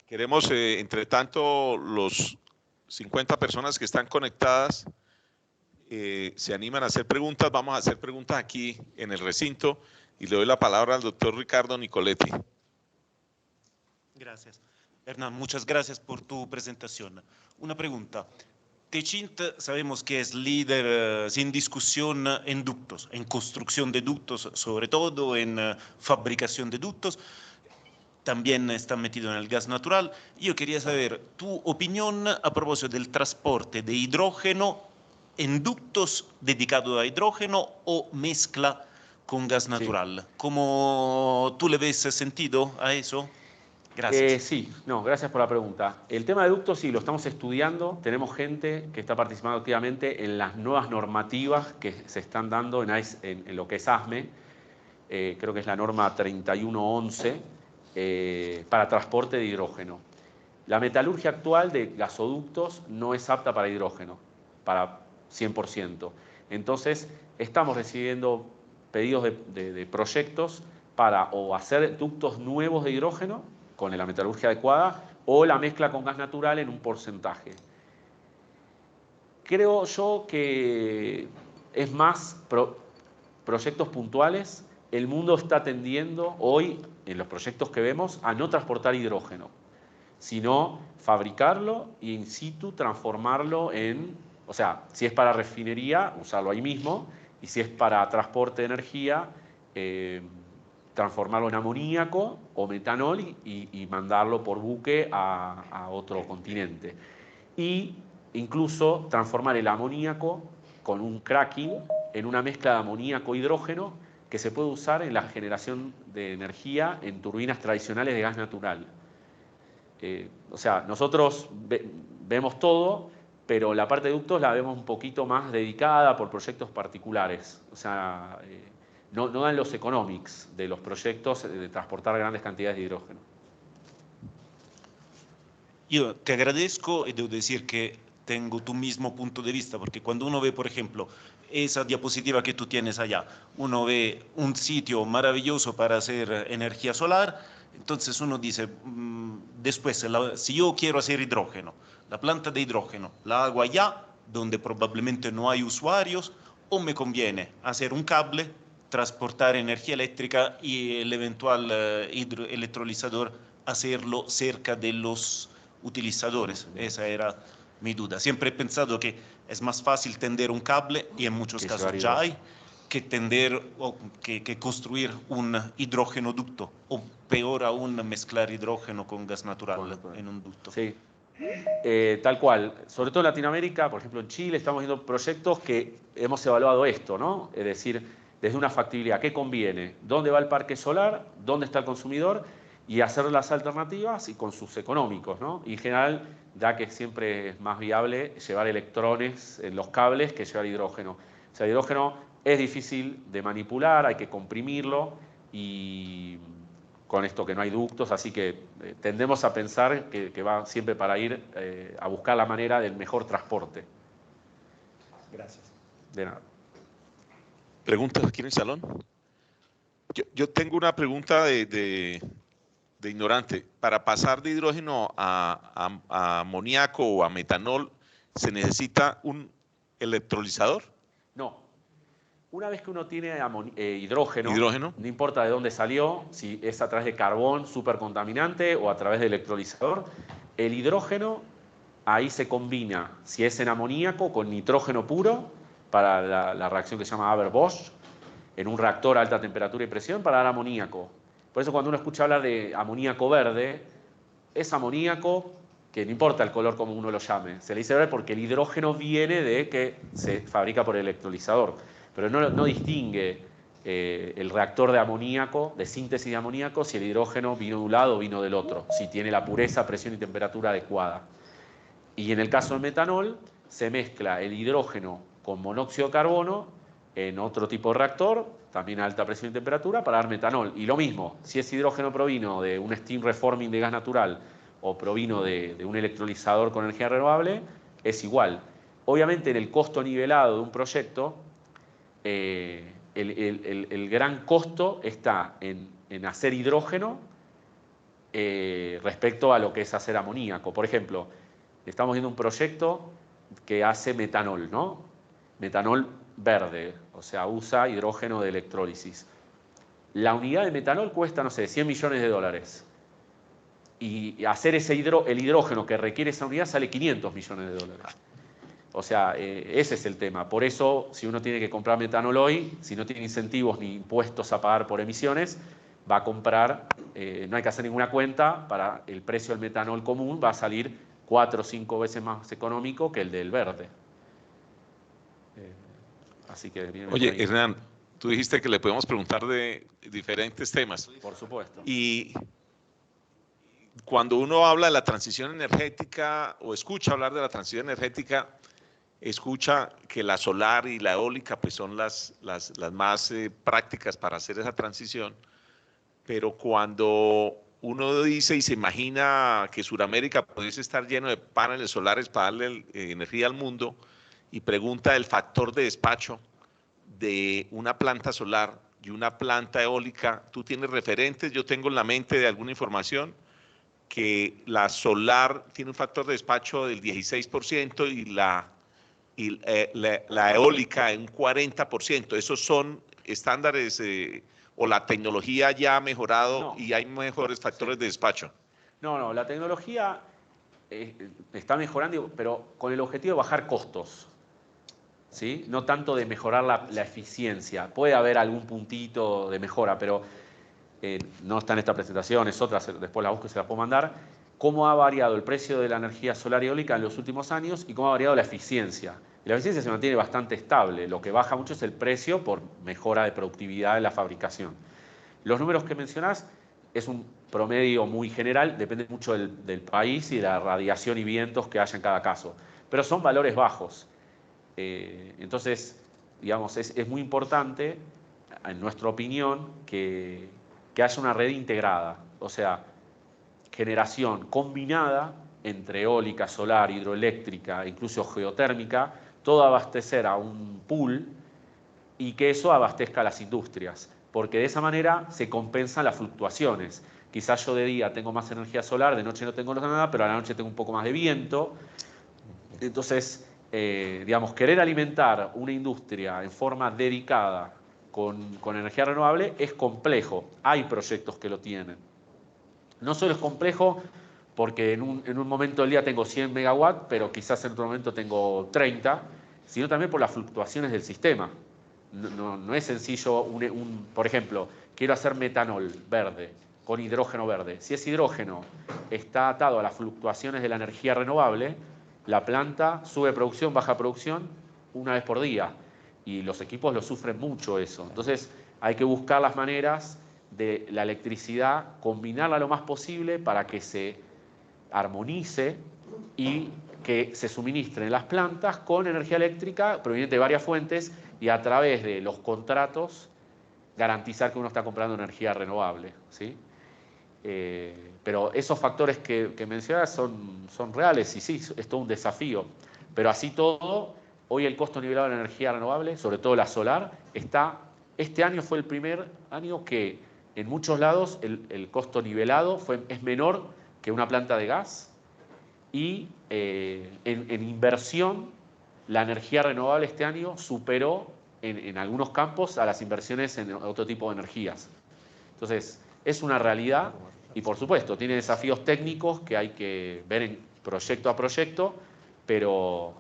Speaker 6: Queremos, entre tanto, los 50 personas que están conectadas se animan a hacer preguntas. Vamos a hacer preguntas aquí en el recinto y le doy la palabra al doctor Ricardo Nicoletti.
Speaker 7: Gracias. Hernán, muchas gracias por tu presentación. Una pregunta. Techint sabemos que es líder sin discusión en ductos, en construcción de ductos, sobre todo en fabricación de ductos. También está metido en el gas natural. Yo quería saber tu opinión a propósito del transporte de hidrógeno en ductos dedicados a hidrógeno o mezcla con gas natural. Sí. ¿Cómo tú le ves sentido a eso? Gracias.
Speaker 5: Sí, no, gracias por la pregunta. El tema de ductos sí, lo estamos estudiando. Tenemos gente que está participando activamente en las nuevas normativas que se están dando en lo que es ASME. Creo que es la norma 3111 para transporte de hidrógeno. La metalurgia actual de gasoductos no es apta para hidrógeno, para 100%. Entonces, estamos recibiendo pedidos de proyectos para o hacer ductos nuevos de hidrógeno con la metalurgia adecuada o la mezcla con gas natural en un porcentaje. Creo yo que es más proyectos puntuales. El mundo está tendiendo hoy, en los proyectos que vemos, a no transportar hidrógeno, sino fabricarlo e in situ transformarlo en, o sea, si es para refinería, usarlo ahí mismo, y si es para transporte de energía, transformarlo en amoníaco o metanol y mandarlo por buque a otro continente. Y incluso transformar el amoníaco con un cracking en una mezcla de amoníaco-hidrógeno que se puede usar en la generación de energía en turbinas tradicionales de gas natural. O sea, nosotros vemos todo, pero la parte de ductos la vemos un poquito más dedicada por proyectos particulares. O sea, no dan los economics de los proyectos de transportar grandes cantidades de hidrógeno.
Speaker 7: Yo te agradezco y debo decir que tengo tu mismo punto de vista, porque cuando uno ve, por ejemplo, esa diapositiva que tú tienes allá, uno ve un sitio maravilloso para hacer energía solar, entonces uno dice, después, si yo quiero hacer hidrógeno, la planta de hidrógeno la hago allá, donde probablemente no hay usuarios, o me conviene hacer un cable, transportar energía eléctrica y el eventual electrolizador hacerlo cerca de los utilizadores. Esa era mi duda. Siempre he pensado que es más fácil tender un cable, y en muchos casos ya hay, que tender o que construir un hidrógenoducto, o peor aún, mezclar hidrógeno con gas natural en un ducto.
Speaker 5: Sí, tal cual. Sobre todo en Latinoamérica, por ejemplo en Chile, estamos viendo proyectos que hemos evaluado esto, ¿no? Es decir, desde una factibilidad. ¿Qué conviene? ¿Dónde va el parque solar? ¿Dónde está el consumidor? Y hacer las alternativas y con sus económicos, ¿no? Y en general da que siempre es más viable llevar electrones en los cables que llevar hidrógeno. O sea, el hidrógeno es difícil de manipular, hay que comprimirlo y con esto que no hay ductos, así que tendemos a pensar que va siempre para ir a buscar la manera del mejor transporte.
Speaker 8: Gracias.
Speaker 5: De nada.
Speaker 6: ¿Preguntas aquí en el salón? Yo tengo una pregunta de ignorante. Para pasar de hidrógeno a amoníaco o a metanol, ¿se necesita un electrolizador?
Speaker 5: No. Una vez que uno tiene hidrógeno, no importa de dónde salió, si es a través de carbón supercontaminante o a través de electrolizador, el hidrógeno ahí se combina, si es en amoníaco, con nitrógeno puro para la reacción que se llama Haber-Bosch, en un reactor a alta temperatura y presión para dar amoníaco. Por eso cuando uno escucha hablar de amoníaco verde, es amoníaco que no importa el color como uno lo llame, se le dice verde porque el hidrógeno viene de que se fabrica por el electrolizador, pero no distingue el reactor de amoníaco, de síntesis de amoníaco, si el hidrógeno vino de un lado o vino del otro, si tiene la pureza, presión y temperatura adecuada. Y en el caso del metanol, se mezcla el hidrógeno con monóxido de carbono en otro tipo de reactor, también a alta presión y temperatura, para dar metanol. Y lo mismo, si ese hidrógeno provino de un steam reforming de gas natural o provino de un electrolizador con energía renovable, es igual. Obviamente en el costo nivelado de un proyecto, el gran costo está en hacer hidrógeno respecto a lo que es hacer amoníaco. Por ejemplo, estamos viendo un proyecto que hace metanol, ¿no? Metanol verde, o sea, usa hidrógeno de electrólisis. La unidad de metanol cuesta, no sé, 100 millones de dólares. Y hacer el hidrógeno que requiere esa unidad sale 500 millones de dólares. O sea, ese es el tema. Por eso, si uno tiene que comprar metanol hoy, si no tiene incentivos ni impuestos a pagar por emisiones, va a comprar, no hay que hacer ninguna cuenta, para el precio del metanol común va a salir 4 o 5 veces más económico que el del verde. Así que
Speaker 6: oye, Hernán, tú dijiste que le podemos preguntar de diferentes temas.
Speaker 5: Por supuesto.
Speaker 6: Y cuando uno habla de la transición energética o escucha hablar de la transición energética, escucha que la solar y la eólica pues son las más prácticas para hacer esa transición, pero cuando uno dice y se imagina que Sudamérica pudiese estar lleno de paneles solares para darle energía al mundo y pregunta el factor de despacho de una planta solar y una planta eólica, ¿tú tienes referentes? Yo tengo en la mente de alguna información que la solar tiene un factor de despacho del 16% y la eólica en un 40%. ¿Esos son estándares o la tecnología ya ha mejorado y hay mejores factores de despacho?
Speaker 5: No, la tecnología está mejorando, pero con el objetivo de bajar costos, ¿sí? No tanto de mejorar la eficiencia. Puede haber algún puntito de mejora, pero no está en esta presentación, es otra, después la busco y se la puedo mandar. Cómo ha variado el precio de la energía solar y eólica en los últimos años y cómo ha variado la eficiencia. Y la eficiencia se mantiene bastante estable, lo que baja mucho es el precio por mejora de productividad en la fabricación. Los números que mencionás es un promedio muy general, depende mucho del país y de la radiación y vientos que haya en cada caso, pero son valores bajos. Entonces, digamos, es muy importante, en nuestra opinión, que haya una red integrada, o sea, generación combinada entre eólica, solar, hidroeléctrica, incluso geotérmica, todo abastecer a un pool y que eso abastezca a las industrias, porque de esa manera se compensan las fluctuaciones. Quizás yo de día tengo más energía solar, de noche no tengo nada, pero a la noche tengo un poco más de viento. Entonces, digamos, querer alimentar una industria en forma dedicada con energía renovable es complejo. Hay proyectos que lo tienen. No solo es complejo porque en un momento del día tengo 100 megawatts, pero quizás en otro momento tengo 30, sino también por las fluctuaciones del sistema. No es sencillo, por ejemplo, quiero hacer metanol verde con hidrógeno verde. Si ese hidrógeno está atado a las fluctuaciones de la energía renovable, la planta sube producción, baja producción una vez por día. y los equipos lo sufren mucho eso. Entonces hay que buscar las maneras de la electricidad, combinarla lo más posible para que se armonice y que se suministren las plantas con energía eléctrica proveniente de varias fuentes y a través de los contratos garantizar que uno está comprando energía renovable, ¿sí? Pero esos factores que mencionas son reales y sí, es todo un desafío. Pero así todo, hoy el costo nivelado de la energía renovable, sobre todo la solar, este año fue el primer año que en muchos lados el costo nivelado es menor que una planta de gas y en inversión la energía renovable este año superó en algunos campos a las inversiones en otro tipo de energías. Entonces, es una realidad y por supuesto tiene desafíos técnicos que hay que ver en proyecto a proyecto, pero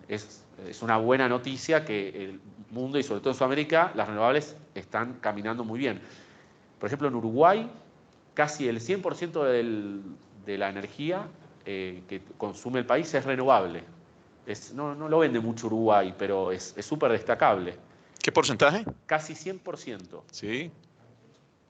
Speaker 5: es una buena noticia que el mundo y sobre todo en Sudamérica las renovables están caminando muy bien. Por ejemplo, en Uruguay casi el 100% de la energía que consume el país es renovable. No lo vende mucho Uruguay, pero es súper destacable.
Speaker 6: ¿Qué porcentaje?
Speaker 5: Casi 100%.
Speaker 6: Sí.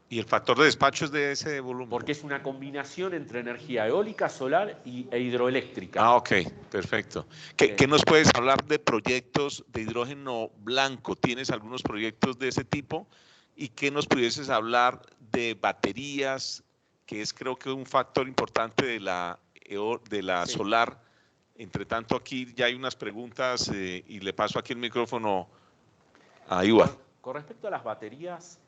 Speaker 6: ¿Y el factor de despacho es de ese volumen?
Speaker 5: Porque es una combinación entre energía eólica, solar e hidroeléctrica.
Speaker 6: Ah, ok, perfecto. ¿Qué nos puedes hablar de proyectos de hidrógeno blanco? ¿Tienes algunos proyectos de ese tipo? ¿Y qué nos pudieses hablar de baterías, que es creo que un factor importante de la sí. Solar? Entre tanto, aquí ya hay unas preguntas y le paso aquí el micrófono a Iwa.
Speaker 5: Con respecto a las baterías,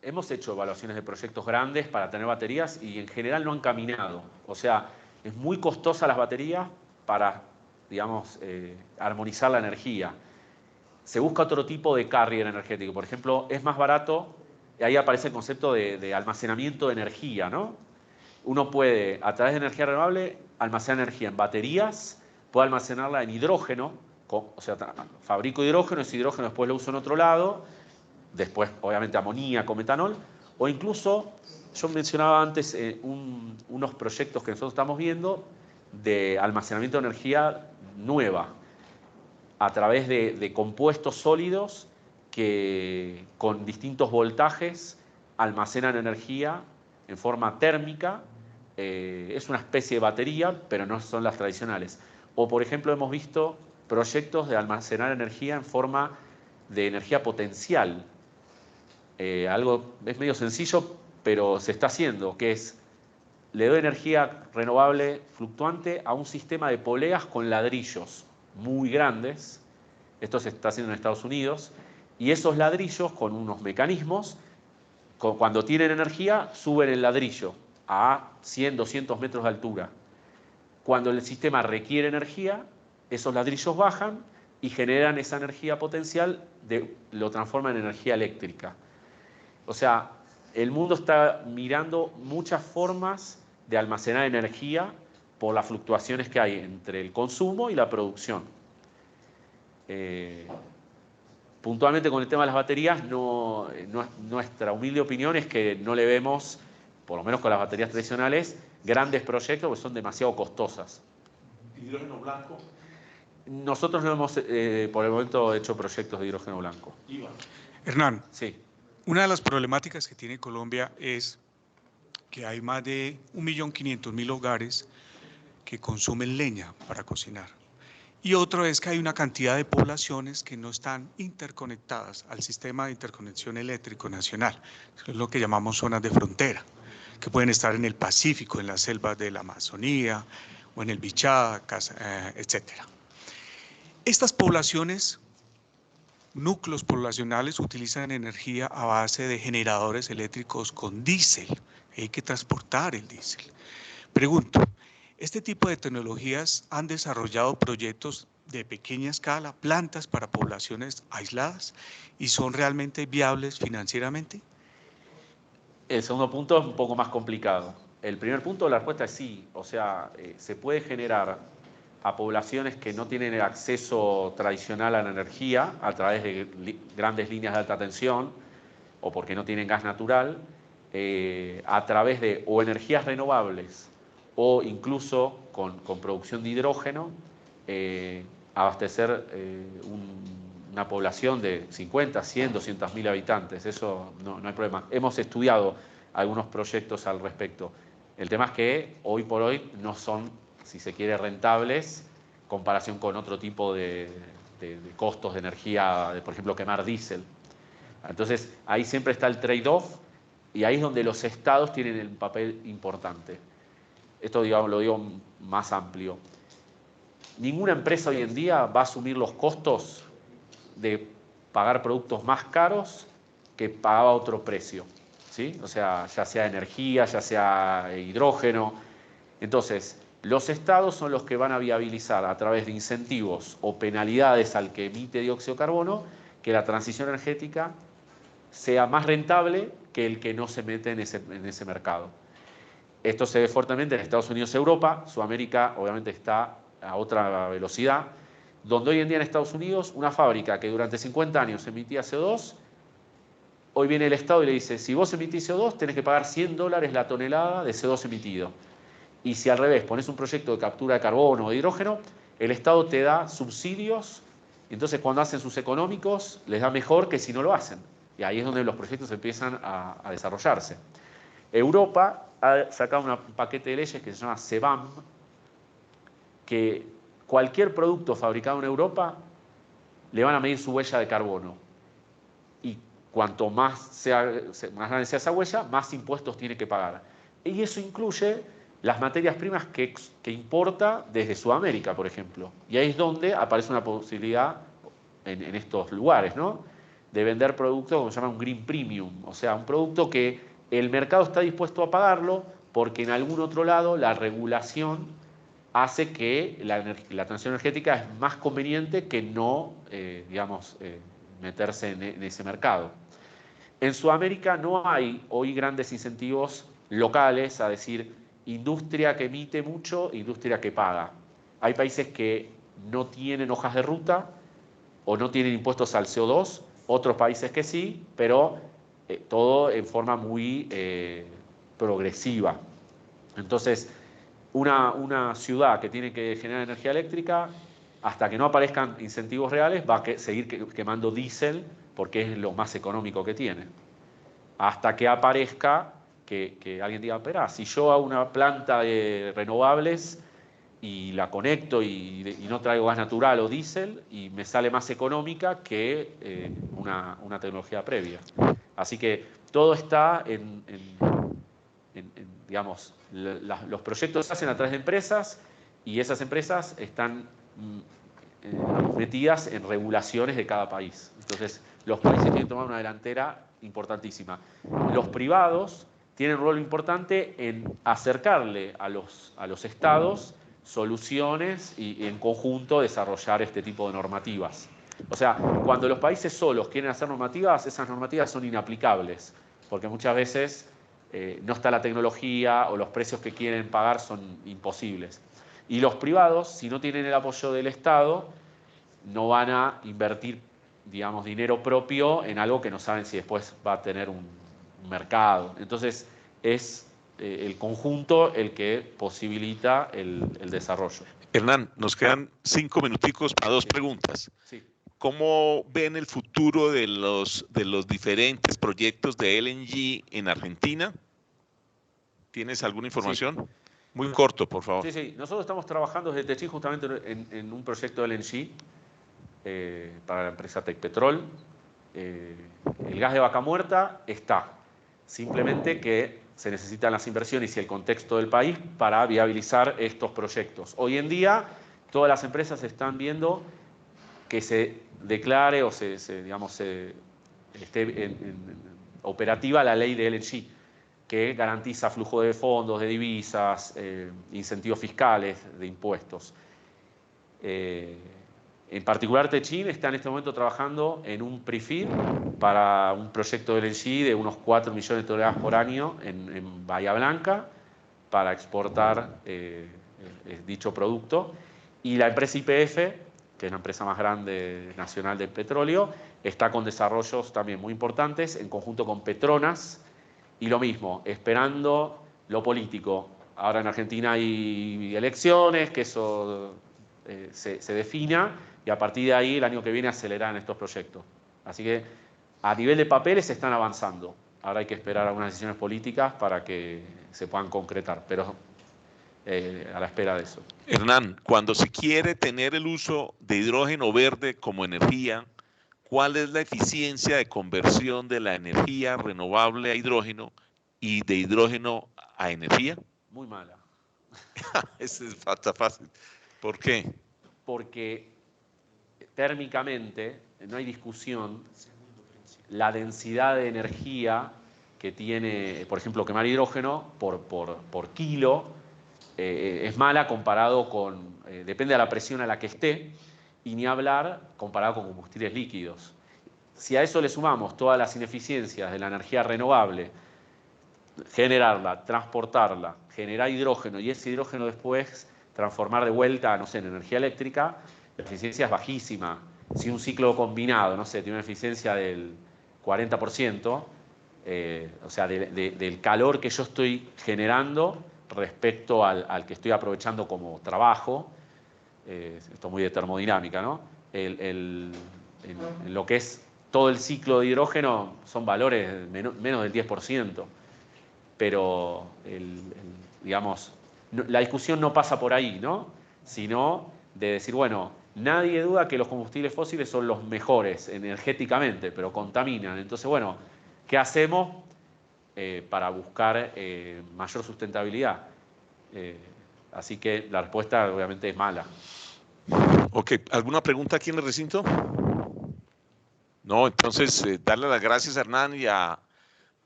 Speaker 5: hemos hecho evaluaciones de proyectos grandes para tener baterías y en general no han caminado. O sea, es muy costosa las baterías para, digamos, armonizar la energía. Se busca otro tipo de carrier energético. Por ejemplo, es más barato, y ahí aparece el concepto de almacenamiento de energía, ¿no? Uno puede, a través de energía renovable, almacenar energía en baterías, puede almacenarla en hidrógeno, o sea, fabrico hidrógeno, ese hidrógeno después lo uso en otro lado, después obviamente amoníaco, metanol, o incluso, yo mencionaba antes unos proyectos que nosotros estamos viendo de almacenamiento de energía nueva, a través de compuestos sólidos que con distintos voltajes almacenan energía en forma térmica. Es una especie de batería, pero no son las tradicionales. O, por ejemplo, hemos visto proyectos de almacenar energía en forma de energía potencial. Algo es medio sencillo, pero se está haciendo, que es, le doy energía renovable fluctuante a un sistema de poleas con ladrillos muy grandes. Esto se está haciendo en Estados Unidos. Y esos ladrillos, con unos mecanismos, cuando tienen energía, suben el ladrillo a 100, 200 metros de altura. Cuando el sistema requiere energía, esos ladrillos bajan y generan esa energía potencial, lo transforman en energía eléctrica. O sea, el mundo está mirando muchas formas de almacenar energía por las fluctuaciones que hay entre el consumo y la producción. Puntualmente con el tema de las baterías, nuestra humilde opinión es que no le vemos, por lo menos con las baterías tradicionales, grandes proyectos porque son demasiado costosas.
Speaker 6: ¿Hidrógeno blanco?
Speaker 5: Nosotros no hemos, por el momento, hecho proyectos de hidrógeno blanco.
Speaker 9: Hernán,
Speaker 5: sí.
Speaker 9: Una de las problemáticas que tiene Colombia es que hay más de 1.500.000 hogares que consumen leña para cocinar. Y otro es que hay una cantidad de poblaciones que no están interconectadas al sistema de interconexión eléctrico nacional. Es lo que llamamos zonas de frontera, que pueden estar en el Pacífico, en las selvas de la Amazonía, o en el Bichada, etc. Estas poblaciones, núcleos poblacionales, utilizan energía a base de generadores eléctricos con diésel. Hay que transportar el diésel. Pregunto, ¿este tipo de tecnologías han desarrollado proyectos de pequeña escala, plantas para poblaciones aisladas, y son realmente viables financieramente?
Speaker 5: El segundo punto es un poco más complicado. El primer punto, la respuesta es sí. O sea, se puede generar a poblaciones que no tienen el acceso tradicional a la energía a través de grandes líneas de alta tensión o porque no tienen gas natural, a través de o energías renovables o incluso con producción de hidrógeno, abastecer una población de 50, 100, 200.000 habitantes. Eso no hay problema. Hemos estudiado algunos proyectos al respecto. El tema es que hoy por hoy no son, si se quiere, rentables en comparación con otro tipo de costos de energía, por ejemplo, quemar diésel. Entonces, ahí siempre está el trade-off y ahí es donde los estados tienen un papel importante. Esto, digamos, lo digo más amplio. Ninguna empresa hoy en día va a asumir los costos de pagar productos más caros que pagaba otro precio, ¿sí? O sea, ya sea energía, ya sea hidrógeno. Entonces, los estados son los que van a viabilizar a través de incentivos o penalidades al que emite dióxido de carbono que la transición energética sea más rentable que el que no se mete en ese mercado. Esto se ve fuertemente en Estados Unidos y Europa. Sudamérica obviamente está a otra velocidad, donde hoy en día en Estados Unidos una fábrica que durante 50 años emitía CO2, hoy viene el Estado y le dice, si vos emitís CO2 tenés que pagar $100 la tonelada de CO2 emitido. Y si al revés pones un proyecto de captura de carbono o de hidrógeno, el Estado te da subsidios, y entonces cuando hacen sus económicos les da mejor que si no lo hacen. Y ahí es donde los proyectos empiezan a desarrollarse. Europa ha sacado un paquete de leyes que se llama CBAM, que cualquier producto fabricado en Europa le van a medir su huella de carbono. Y cuanto más grande sea esa huella, más impuestos tiene que pagar. Y eso incluye las materias primas que importa desde Sudamérica, por ejemplo. Y ahí es donde aparece una posibilidad en estos lugares, ¿no?, de vender productos como se llama un green premium, o sea, un producto que el mercado está dispuesto a pagarlo porque en algún otro lado la regulación hace que la transición energética es más conveniente que no, meterse en ese mercado. En Sudamérica no hay hoy grandes incentivos locales a decir industria que emite mucho, industria que paga. Hay países que no tienen hojas de ruta o no tienen impuestos al CO2, otros países que sí, pero todo en forma muy progresiva. Entonces, una ciudad que tiene que generar energía eléctrica, hasta que no aparezcan incentivos reales, va a seguir quemando diésel porque es lo más económico que tiene. Hasta que aparezca que alguien diga, espera, si yo hago una planta de renovables y la conecto y no traigo gas natural o diésel y me sale más económica que una tecnología previa. Así que todo está digamos, los proyectos se hacen a través de empresas y esas empresas están metidas en regulaciones de cada país. Entonces, los países tienen que tomar una delantera importantísima. Los privados tienen un rol importante en acercarle a los estados soluciones y en conjunto desarrollar este tipo de normativas. O sea, cuando los países solos quieren hacer normativas, esas normativas son inaplicables, porque muchas veces no está la tecnología o los precios que quieren pagar son imposibles. Y los privados, si no tienen el apoyo del Estado, no van a invertir, digamos, dinero propio en algo que no saben si después va a tener un mercado. Entonces, es el conjunto el que posibilita el desarrollo.
Speaker 6: Hernán, nos quedan 5 minuticos para 2 preguntas.
Speaker 5: Sí.
Speaker 6: ¿Cómo ven el futuro de los diferentes proyectos de LNG en Argentina? ¿Tienes alguna información? Sí. Muy corto, por favor.
Speaker 5: Sí. Nosotros estamos trabajando desde Techin justamente en un proyecto de LNG para la empresa Tecpetrol. El gas de vaca muerta está. Simplemente que se necesitan las inversiones y el contexto del país para viabilizar estos proyectos. Hoy en día, todas las empresas están viendo que se declare o esté operativa la ley de LNG, que garantiza flujo de fondos, de divisas, incentivos fiscales, de impuestos. En particular, Techin está en este momento trabajando en un pre-feed para un proyecto de LNG de unos 4 millones de toneladas por año en Bahía Blanca para exportar dicho producto. Y la empresa YPF, que es la empresa más grande nacional de petróleo, está con desarrollos también muy importantes en conjunto con Petronas. Y lo mismo, esperando lo político. Ahora en Argentina hay elecciones, que eso se defina y a partir de ahí el año que viene aceleran estos proyectos. Así que a nivel de papeles se están avanzando. Ahora hay que esperar algunas decisiones políticas para que se puedan concretar, pero a la espera de eso.
Speaker 6: Hernán, cuando se quiere tener el uso de hidrógeno verde como energía, ¿cuál es la eficiencia de conversión de la energía renovable a hidrógeno y de hidrógeno a energía?
Speaker 5: Muy mala.
Speaker 6: Eso es fácil. ¿Por qué?
Speaker 5: Porque térmicamente, no hay discusión, la densidad de energía que tiene, por ejemplo, quemar hidrógeno por kilo es mala comparado con, depende de la presión a la que esté, y ni hablar comparado con combustibles líquidos. Si a eso le sumamos todas las ineficiencias de la energía renovable, generarla, transportarla, generar hidrógeno y ese hidrógeno después transformar de vuelta, no sé, en energía eléctrica, la eficiencia es bajísima. Si un ciclo combinado, no sé, tiene una eficiencia del 40%, o sea, del calor que yo estoy generando respecto al que estoy aprovechando como trabajo, esto es muy de termodinámica, ¿no? En lo que es todo el ciclo de hidrógeno son valores menos del 10%, pero digamos, la discusión no pasa por ahí, ¿no? Sino de decir, bueno, nadie duda que los combustibles fósiles son los mejores energéticamente, pero contaminan. Entonces, bueno, ¿qué hacemos para buscar mayor sustentabilidad? Así que la respuesta obviamente es mala.
Speaker 6: Ok, ¿alguna pregunta aquí en el recinto? No, entonces darle las gracias a Hernán y a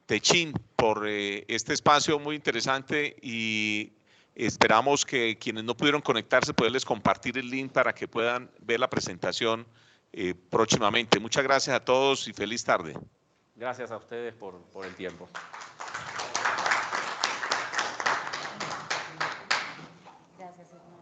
Speaker 6: Techin por este espacio muy interesante y esperamos que quienes no pudieron conectarse, poderles compartir el link para que puedan ver la presentación próximamente. Muchas gracias a todos y feliz tarde.
Speaker 5: Gracias a ustedes por el tiempo.
Speaker 4: Gracias, Hernán.